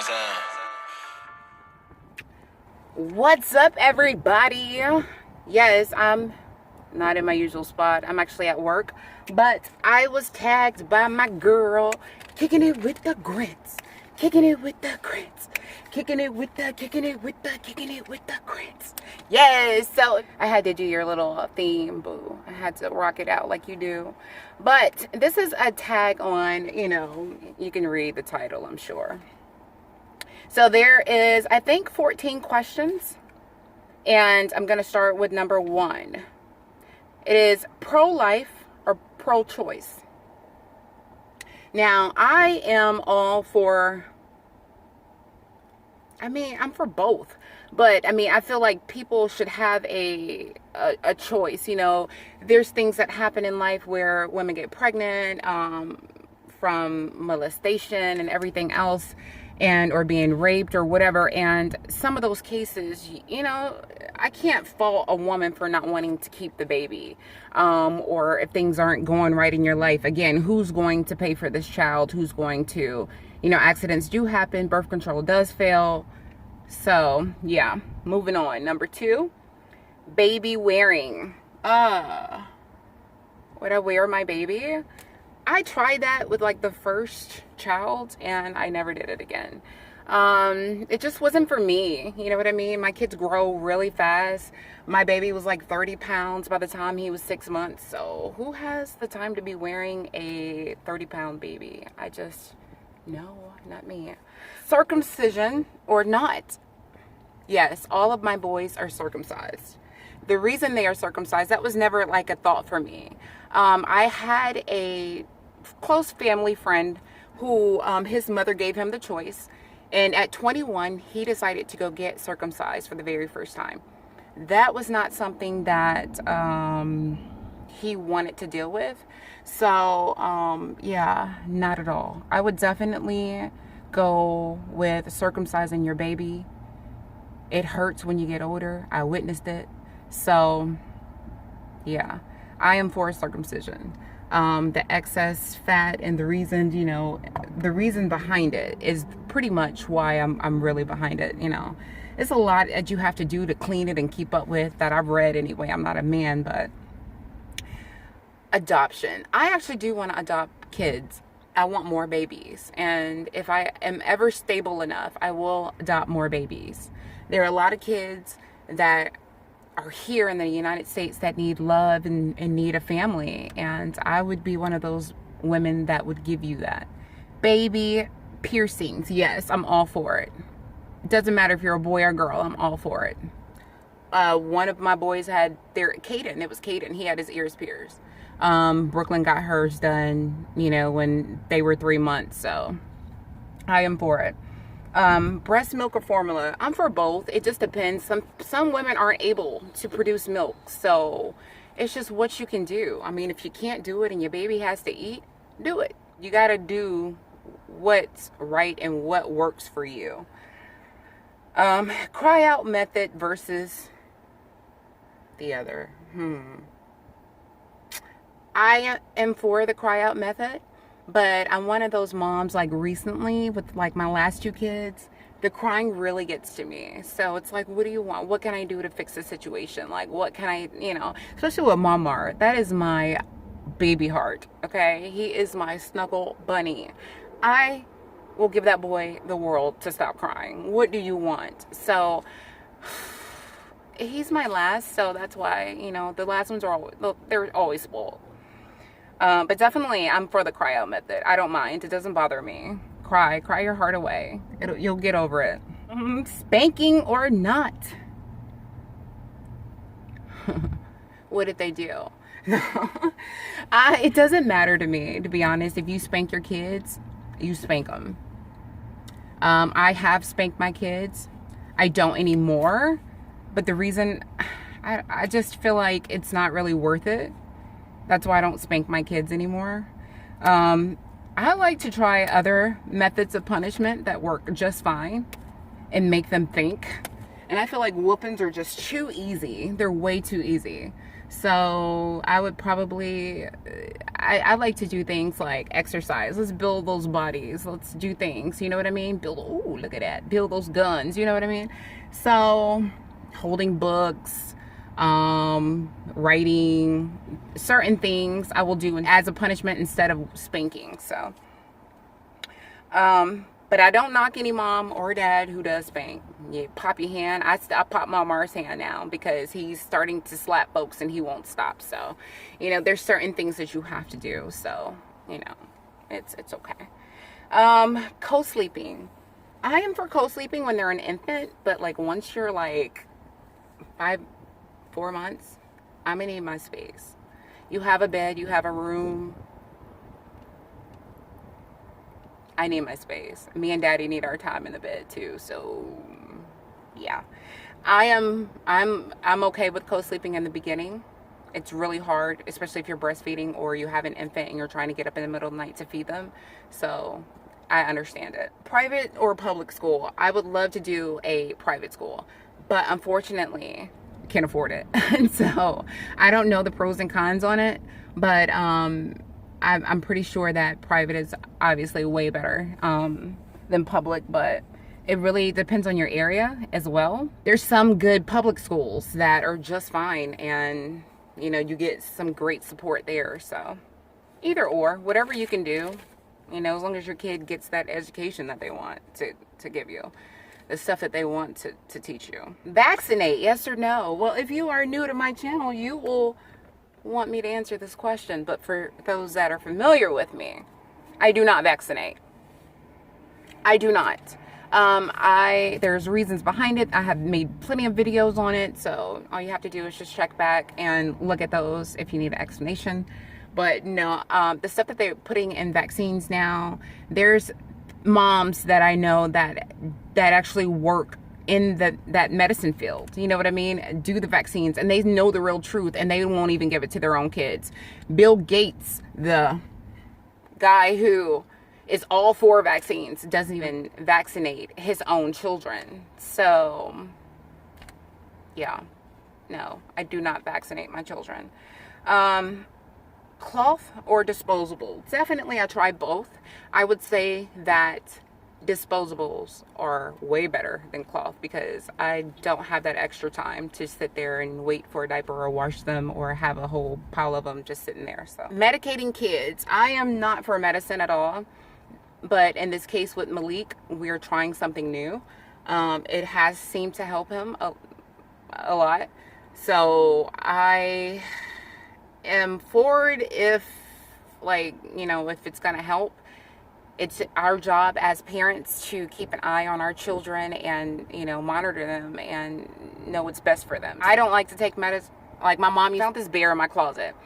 what I'm saying? What's up, everybody? Yes, I'm not in my usual spot. I'm actually at work, but I was tagged by my girl, kicking it with the grits, kicking it with the grits, kicking it with the grits. Yes, so I had to do your little theme, boo. I had to rock it out like you do. But this is a tag on, you can read the title, I'm sure. So there is, I think, 14 questions. And I'm going to start with number 1. It is pro-life or pro-choice. Now, I am all for, I'm for both. But, I feel like people should have a choice. There's things that happen in life where women get pregnant from molestation and everything else. Or being raped or whatever. And some of those cases, I can't fault a woman for not wanting to keep the baby. Or if things aren't going right in your life. Again, who's going to pay for this child? Who's going to, accidents do happen. Birth control does fail. So, yeah. Moving on. Number 2, baby wearing. Would I wear my baby? I tried that with like the first child and I never did it again. It just wasn't for me. You know what I mean? My kids grow really fast. My baby was like 30 pounds by the time he was 6 months. So who has the time to be wearing a 30-pound baby? No, not me. Circumcision or not? Yes, all of my boys are circumcised. The reason they are circumcised, that was never like a thought for me. I had a close family friend who his mother gave him the choice, and at 21 he decided to go get circumcised for the very first time. That was not something that he wanted to deal with. So yeah, not at all. I would definitely go with circumcising your baby. It hurts when you get older. I witnessed it. So yeah, I am for circumcision. The excess fat and the reason, the reason behind it is pretty much why I'm really behind it. It's a lot that you have to do to clean it and keep up with, that I've read anyway. I'm not a man. But adoption, I actually do want to adopt kids. I want more babies, and if I am ever stable enough, I will adopt more babies. There are a lot of kids that are here in the United States that need love and need a family, and I would be one of those women that would give you that. Baby piercings, yes, I'm all for it. It doesn't matter if you're a boy or girl, I'm all for it. One of my boys had Caden, he had his ears pierced. Brooklyn got hers done, when they were 3 months, so I am for it. Breast milk or formula, I'm for both. It just depends. Some women aren't able to produce milk, so it's just what you can do. If you can't do it and your baby has to eat, do it. You got to do what's right and what works for you. Cry out method versus the other. I am for the cry out method. But I'm one of those moms, like recently with like my last 2 kids, the crying really gets to me. So it's like, what do you want? What can I do to fix the situation? Like, what can I, especially with Mamar, that is my baby heart. Okay. He is my snuggle bunny. I will give that boy the world to stop crying. What do you want? So he's my last. So that's why, the last ones they're always spoiled. But definitely, I'm for the cry out method. I don't mind. It doesn't bother me. Cry your heart away. You'll get over it. Spanking or not? What did they do? It doesn't matter to me, to be honest. If you spank your kids, you spank them. I have spanked my kids. I don't anymore. But the reason, I just feel like it's not really worth it. That's why I don't spank my kids anymore. I like to try other methods of punishment that work just fine and make them think. And I feel like whoopings are just too easy. They're way too easy. So I would probably, I like to do things like exercise. Let's build those bodies. Let's do things, you know what I mean? Build, ooh, look at that. Build those guns, you know what I mean? So holding books, writing, certain things I will do as a punishment instead of spanking. So, but I don't knock any mom or dad who does spank. You pop your hand. I pop my Mars hand now because he's starting to slap folks and he won't stop. So, you know, there's certain things that you have to do. So, you know, it's okay. Co-sleeping. I am for co-sleeping when they're an infant, but like once you're like 4 months, I'm gonna need my space. You have a bed, you have a room. I need my space. Me and daddy need our time in the bed too. So yeah, I'm okay with co-sleeping in the beginning. It's really hard, especially if you're breastfeeding or you have an infant and you're trying to get up in the middle of the night to feed them. So I understand it. Private or public school, I would love to do a private school, but unfortunately can't afford it. And so I don't know the pros and cons on it, but I'm pretty sure that private is obviously way better than public, but it really depends on your area as well. There's some good public schools that are just fine, and you know, you get some great support there. So either or, whatever you can do, you know, as long as your kid gets that education that they want to give you, the stuff that they want to teach you. Vaccinate, yes or no? Well, if you are new to my channel, you will want me to answer this question, but for those that are familiar with me, I do not vaccinate. I do not. There's reasons behind it. I have made plenty of videos on it, so all you have to do is just check back and look at those if you need an explanation. But no, the stuff that they're putting in vaccines now, there's moms that I know that actually work in that medicine field, you know what I mean, do the vaccines, and they know the real truth, and they won't even give it to their own kids. Bill Gates, the guy who is all for vaccines, doesn't even vaccinate his own children. So yeah, no, I do not vaccinate my children. Cloth or disposable? Definitely I try both. I would say that disposables are way better than cloth because I don't have that extra time to sit there and wait for a diaper or wash them or have a whole pile of them just sitting there. So medicating kids, I am not for medicine at all, but in this case with Malik, we're trying something new. It has seemed to help him a lot, so I am for it if, like, you know, if it's gonna help. It's our job as parents to keep an eye on our children and, you know, monitor them and know what's best for them. I don't like to take medicine. Like my mom found this bear in my closet,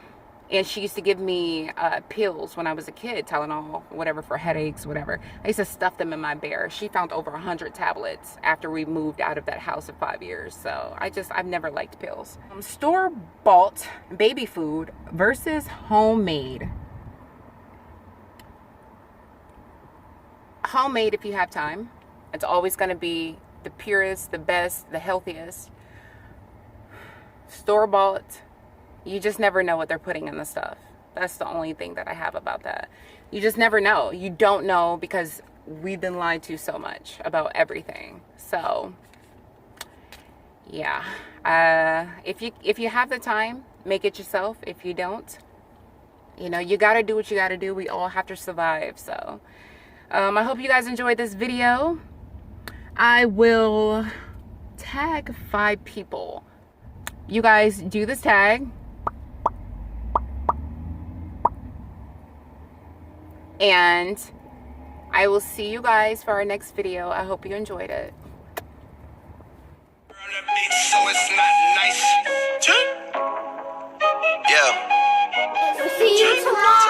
and she used to give me pills when I was a kid, Tylenol, whatever, for headaches, whatever. I used to stuff them in my bear. She found over 100 tablets after we moved out of that house of 5 years. So I've never liked pills. Store-bought baby food versus homemade. Homemade, if you have time, it's always going to be the purest, the best, the healthiest. Store-bought, you just never know what they're putting in the stuff. That's the only thing that I have about that. You just never know. You don't know because we've been lied to so much about everything. So yeah, if you have the time, make it yourself. If you don't, you know, you got to do what you got to do. We all have to survive. So I hope you guys enjoyed this video. I will tag 5 people. You guys do this tag. And I will see you guys for our next video. I hope you enjoyed it. So it's not nice. Yeah. See you tomorrow.